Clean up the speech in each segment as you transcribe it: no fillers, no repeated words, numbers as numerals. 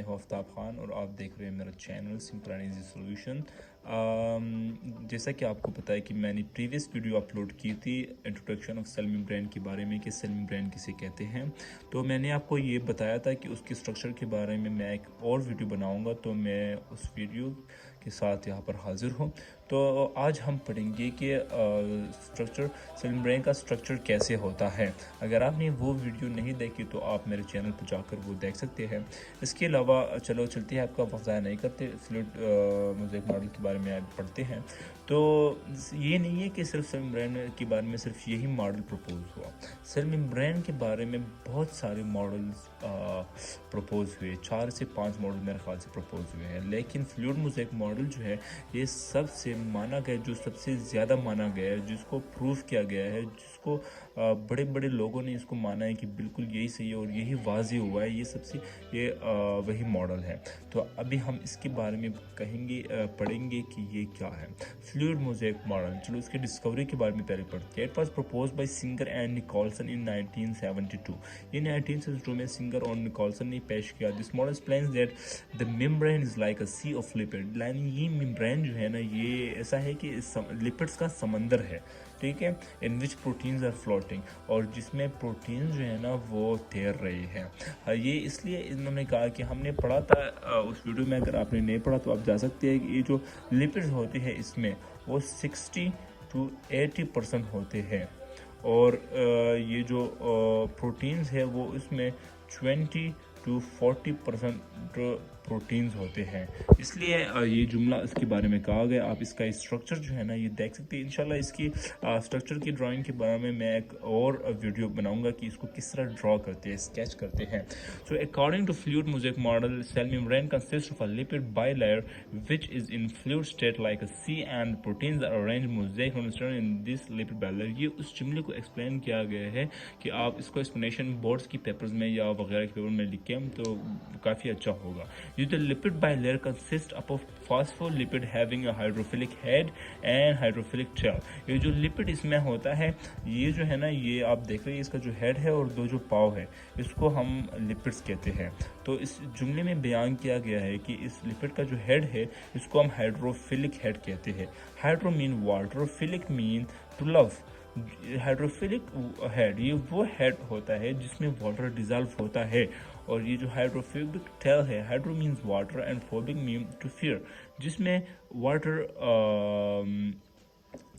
हूं आफ्ताब खान और आप देख रहे हैं मेरा channel simple and easy solution. जैसा कि आपको पता है कि मैंने प्रीवियस वीडियो अपलोड की थी इंट्रोडक्शन ऑफ सेल मेम्ब्रेन के बारे में कि सेल मेम्ब्रेन किसे कहते हैं। तो मैंने आपको ये बताया था कि उसके स्ट्रक्चर के बारे में मैं एक और वीडियो बनाऊंगा, तो मैं उस वीडियो के साथ यहाँ पर हाजिर हूँ। तो आज हम पढ़ेंगे कि स्ट्रक्चर सेल मेम्ब्रेन का स्ट्रक्चर कैसे होता है। अगर आपने वो वीडियो नहीं देखी तो आप मेरे चैनल पर जाकर वो देख सकते हैं। इसके अलावा चलो चलते हैं, आपका वक्त ज़ाया नहीं करते, फ्लूइड मोज़ेक मॉडल के बारे में पढ़ते हैं। तो ये नहीं है कि सिर्फ सेल मेम्ब्रेन के बारे में सिर्फ यही मॉडल प्रपोज हुआ। सेल मेम्ब्रेन के बारे में बहुत सारे मॉडल्स प्रपोज हुए, 4 से 5 मॉडल मेरे ख्याल से प्रपोज हुए हैं, लेकिन फ्लूइड मोज़ेक मॉडल जो है ये सबसे माना गया, जो सबसे ज़्यादा माना गया है, जिसको प्रूफ किया गया है, जिसको बड़े बड़े लोगों ने इसको माना है कि बिल्कुल यही सही है और यही वाज़ी हुआ है, ये सबसे ये वही मॉडल है। तो अभी हम इसके बारे में कहेंगे, पढ़ेंगे कि ये क्या है फ्लूइड मोज़ेक मॉडल। चलो इसके डिस्कवरी के बारे में पहले पढ़ते हैं। It was proposed by Singer and Nicolson in 1972। ये 1972 में सिंगर और निकोलसन ने पेश किया। This model explains that the membrane is like a sea of lipid. यानी ये मेम्ब्रेन जो है ना, ये ऐसा है कि लिपिड्स का समंदर है, ठीक है, इन विच प्रोटीन्स आर फ्लोटिंग, और जिसमें प्रोटीन जो है ना वो तैर रही है। ये इसलिए इन्होंने कहा कि हमने पढ़ा था उस वीडियो में, अगर आपने नहीं पढ़ा तो आप जा सकते हैं कि ये जो लिपिड्स होते हैं इसमें वो 60 to 80% होते हैं, और ये जो प्रोटीन्स है वो इसमें 20 to 40% प्रोटीन्स होते हैं। इसलिए ये जुमला इसके बारे में कहा गया। आप इसका स्ट्रक्चर जो है ना ये देख सकते हैं। इंशाल्लाह इसकी स्ट्रक्चर की ड्राइंग के बारे में मैं एक और वीडियो बनाऊंगा कि इसको किस तरह ड्रॉ करते हैं, स्केच करते हैं। So according to fluid mosaic model, cell membrane consist of a lipid bilayer which is in fluid state like a sea and proteins are arranged mosaic in this lipid bilayer. ये उस जुमले को explain किया गया है कि आप इसको एक्सप्लेनेशन बोर्ड्स की पेपर्स में या वगैरह के पेपर में लिखें तो काफ़ी अच्छा होगा। The lipid bilayer consists of a phospholipid having a hydrophilic head and hydrophilic tail। ये जो लिपिड इसमें होता है, ये जो है ना, ये आप देख रहे हैं, इसका जो हेड है और दो जो पाव है, इसको हम लिपिड्स कहते हैं। तो इस जुमले में बयान किया गया है कि इस लिपिड का जो हेड है इसको हम हाइड्रोफिलिक हेड कहते हैं। Hydro mean water, philic mean to love. Hydrophilic head ये वो हेड होता है जिसमें वाटर डिजॉल्व होता है, और ये जो हाइड्रोफोबिक टेल है, hydro means water and phobic mean to fear, जिसमें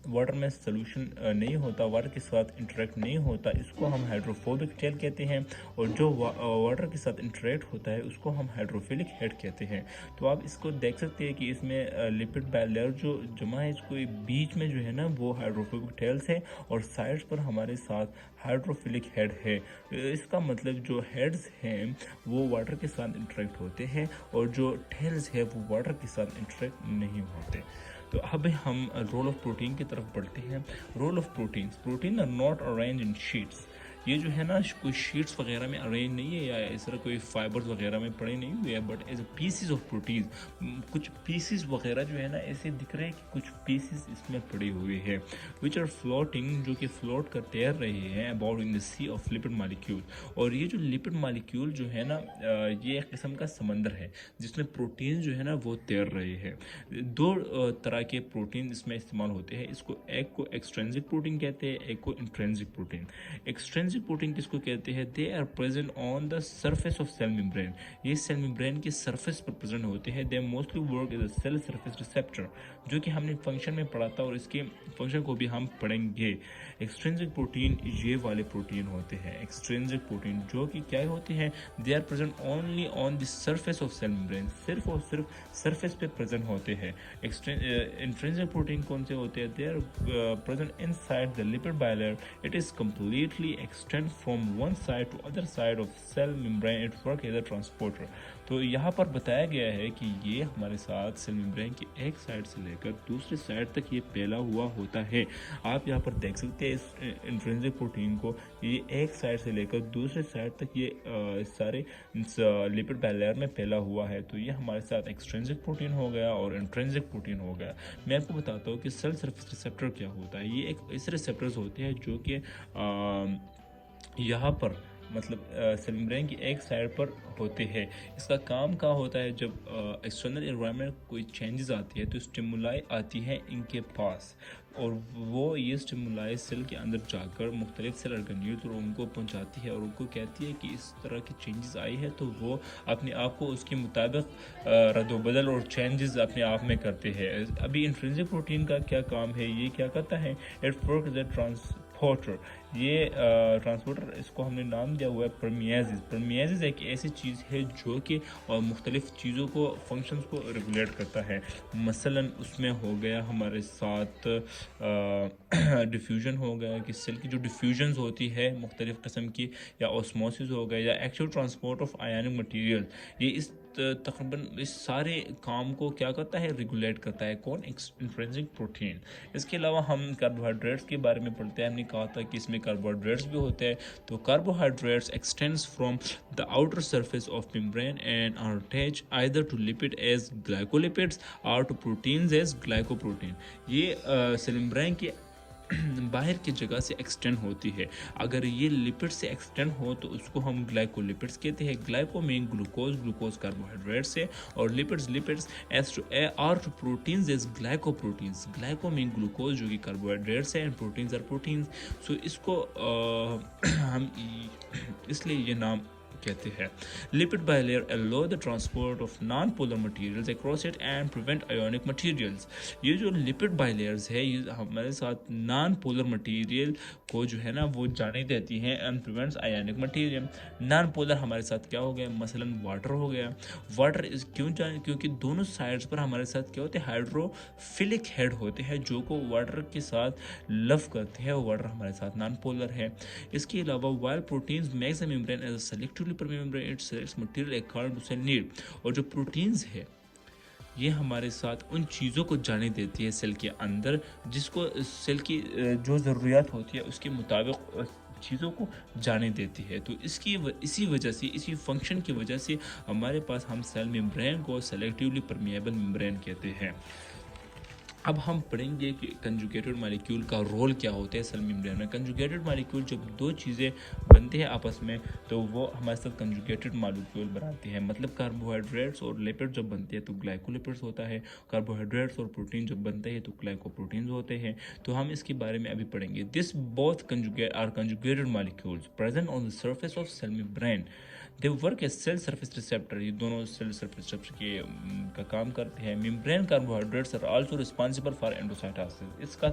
वाटर में सोल्यूशन नहीं होता, वाटर के साथ इंटरेक्ट नहीं होता, इसको हम हाइड्रोफोबिक टेल कहते हैं, और जो वाटर के साथ इंटरेक्ट होता है उसको हम हाइड्रोफिलिक हेड कहते हैं। तो आप इसको देख सकते हैं कि इसमें लिपिड बाइलेयर जो जमा है, इसको बीच में जो है ना वो हाइड्रोफोबिक टेल्स है, और साइड्स पर हमारे साथ हाइड्रोफिलिक हेड है। इसका मतलब जो हेड्स हैं वो वाटर के साथ इंटरेक्ट होते हैं, और जो टेल्स है वो वाटर के साथ इंटरेक्ट नहीं होते। तो अब हम रोल ऑफ प्रोटीन की तरफ बढ़ते हैं। Role of protein are not arrange in sheets. ये जो है ना कोई शीट्स वगैरह में अरेंज नहीं है, या इस तरह कोई फाइबर्स वगैरह में पड़े नहीं हुए हैं, but as a pieces of protein. कुछ पीसीज वगैरह जो है ना ऐसे दिख रहे हैं कि कुछ पीसीज इसमें पड़े हुए हैं, विच आर फ्लोटिंग, जो कि फ्लोट कर तैर रहे हैं about in the sea of lipid molecule. और ये जो लिपिड मॉलिक्यूल जो है ना ये एक किस्म का समंदर है जिसमें प्रोटीन जो है ना वो तैर रहे हैं। दो तरह के प्रोटीन इसमें इस्तेमाल होते हैं। इसको एक को एक्सट्रिंसिक प्रोटीन कहते हैं, एक को इंट्रिंसिक प्रोटीन। एक्सट्रिंसिक प्रोटीन किसको कहते हैं? They are present on the surface of cell membrane. ये सेल मेम्ब्रेन के सरफेस पर प्रेजेंट होते हैं। They mostly work as a cell surface receptor, जो कि हमने फंक्शन में पढ़ा था और इसके फंक्शन को भी हम पढ़ेंगे। एक्सट्रिंसिक प्रोटीन ये वाले प्रोटीन होते हैं। एक्सट्रिंसिक प्रोटीन जो कि क्या होते हैं? They are present only on the surface of cell membrane, सिर्फ और सिर्फ सरफेस पे प्रेजेंट होते हैं। इंट्रिंसिक प्रोटीन कौन से होते हैं? They are present inside the lipid bilayer. It is completely extend from one side to other side of cell membrane, it work as a transporter। तो यहाँ पर बताया गया है कि ये हमारे साथ सेल मेम्ब्रेन की एक साइड से लेकर दूसरी साइड तक ये फैला हुआ होता है। आप यहाँ पर देख सकते हैं इस इंट्रिंसिक प्रोटीन को, ये एक साइड से लेकर दूसरे साइड तक ये सारे लिपिड बाइलेयर में फैला हुआ है। तो ये हमारे साथ एक्सट्रिंसिक प्रोटीन हो गया और इंट्रिंसिक प्रोटीन हो गया। मैं आपको बताता हूँ कि सेल सरफेस रिसेप्टर क्या होता है। ये एक ऐसे रिसेप्टर्स होते हैं जो कि यहाँ पर मतलब सेल मेम्ब्रेन की एक साइड पर होते हैं। इसका काम क्या होता है, जब एक्सटर्नल एनवायरनमेंट कोई चेंजेस आती है तो स्टिमुलाई आती है इनके पास, और वो ये स्टिमुलाई सेल के अंदर जाकर मुख्तलिफ सेल ऑर्गेन्यूल्स और उनको पहुंचाती है और उनको कहती है कि इस तरह की चेंजेस आई है, तो वो अपने आप को उसके मुताबिक रद्दबदल और चेंजेस अपने आप में करते हैं। अभी इंट्रिंसिक प्रोटीन का क्या काम है, ये क्या करता है, it work as a transporter. ये ट्रांसपोर्टर, इसको हमने नाम दिया हुआ है परमियाजिस। परमियाजिस एक ऐसी चीज़ है जो कि मुख्तलिफ चीज़ों को, फंक्शंस को रेगुलेट करता है। मसलन उसमें हो गया हमारे साथ डिफ्यूजन हो गया कि सेल की जो डिफ्यूजन्स होती है मुख्तलिफ किस्म की, या ऑस्मोसिस हो गया, या actual transport of ionic material, ये इस तकरीबन इस सारे काम को क्या करता है, रेगुलेट करता है। कौन, इंट्रिंसिक प्रोटीन। इसके अलावा हम कार्बोहाइड्रेट्स के बारे में पढ़ते हैं। हमने कहा था कि इसमें कार्बोहाइड्रेट्स भी होते हैं। तो carbohydrates extends from the outer surface of membrane and are attached either to lipid as glycolipids और टू प्रोटीन्स एज ग्लाइकोप्रोटीन। ये सेल मेम्ब्रेन की बाहर की जगह से एक्सटेंड होती है। अगर ये लिपिड से एक्सटेंड हो तो उसको हम ग्लाइकोलिपिड्स कहते हैं। Glyco mean glucose, glucose carbohydrates है, और lipids as to or to proteins as glycoproteins. Glyco mean glucose जो कि कार्बोहाइड्रेट्स है, and proteins are proteins. So इसको हम इसलिए ये नाम कहते हैं। Lipid bilayer allow the transport of non polar materials across it and prevent ionic materials. ये जो लिपिड बाइलेयर्स है, ये हमारे साथ नॉन पोलर मटेरियल को जो है ना वो जाने देती हैं and prevents ionic material. Non polar हमारे साथ क्या हो गया, मसलन वाटर हो गया। वाटर इस क्यों जाने, क्योंकि दोनों साइड्स पर हमारे साथ क्या होते हैं, हाइड्रोफिलिक हेड होते हैं जो को वाटर के साथ लव करते हैं। वाटर हमारे साथ नॉन पोलर है। इसके अलावा while proteins makes the membrane as a selectively permeable, it selects material according to cell need. और जो प्रोटीन्स है ये हमारे साथ उन चीज़ों को जाने देती है सेल के अंदर, जिसको सेल की जो ज़रूरियात होती है उसके मुताबिक चीज़ों को जाने देती है। तो इसी वजह से, इसी फंक्शन की वजह से हमारे पास हम सेल मेम्ब्रेन को सेलेक्टिवली परमेबल मेम्ब्रेन कहते हैं। अब हम पढ़ेंगे कि कंजुगेटेड मॉलिक्यूल का रोल क्या होता है सेल मेम्ब्रेन में। कंजुगेटेड मॉलिक्यूल, जब दो चीज़ें बनते हैं आपस में तो वो हमारे साथ कंजुगेटेड मॉलिक्यूल बनाते हैं। मतलब कार्बोहाइड्रेट्स और लिपिड जब बनते हैं तो ग्लाइकोलिपिड्स होता है, कार्बोहाइड्रेट्स और प्रोटीन जब बनते हैं तो ग्लाइकोप्रोटीन्स होते हैं। तो हम इसके बारे में अभी पढ़ेंगे। This both conjugated molecules present on the surface of cell membrane, they work as cell surface receptor. ये दोनों सेल सरफेस रिसेप्टर के का काम करते हैं। Membrane carbohydrates are also responsible for endocytosis. इसका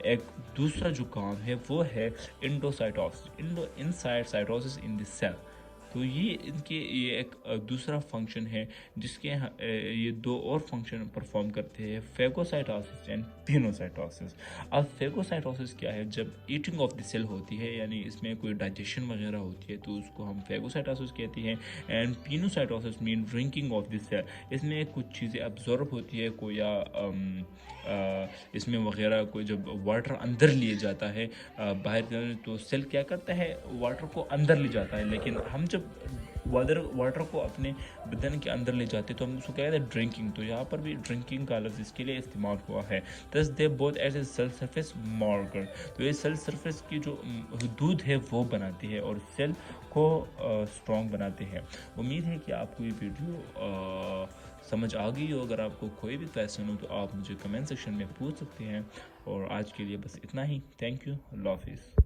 एक दूसरा जो काम है वो है endocytosis, inside cytosis in the cell. तो ये एक दूसरा फंक्शन है जिसके ये दो और फंक्शन परफॉर्म करते हैं, फेगोसाइटोसिस एंड पिनोसाइटोसिस। अब फेगोसाइटोसिस क्या है, जब ईटिंग ऑफ द सेल होती है, यानी इसमें कोई डाइजेशन वगैरह होती है, तो उसको हम फेगोसाइटोसिस कहते हैं। And pinocytosis mean drinking of the cell. इसमें कुछ चीज़ें अब्जॉर्ब होती है, कोई या इसमें वगैरह कोई जब वाटर अंदर लिए जाता है बाहर, तो सेल क्या करता है, वाटर को अंदर ले जाता है। लेकिन हम जब वाटर को अपने बदन के अंदर ले जाते तो हम उसको कहते हैं ड्रिंकिंग। तो यहाँ पर भी ड्रिंकिंग का लफ्ज़ इसके लिए इस्तेमाल हुआ है। Thus they both as a cell surface marker. तो ये सेल सरफेस की जो हदूद है वो बनाती है और सेल को स्ट्रॉन्ग बनाते हैं। उम्मीद है कि आपको ये वीडियो समझ आ गई हो। अगर आपको कोई भी क्वेश्चन हो तो आप मुझे कमेंट सेक्शन में पूछ सकते हैं। और आज के लिए बस इतना ही। Thank you. अल्लाह हाफिज़।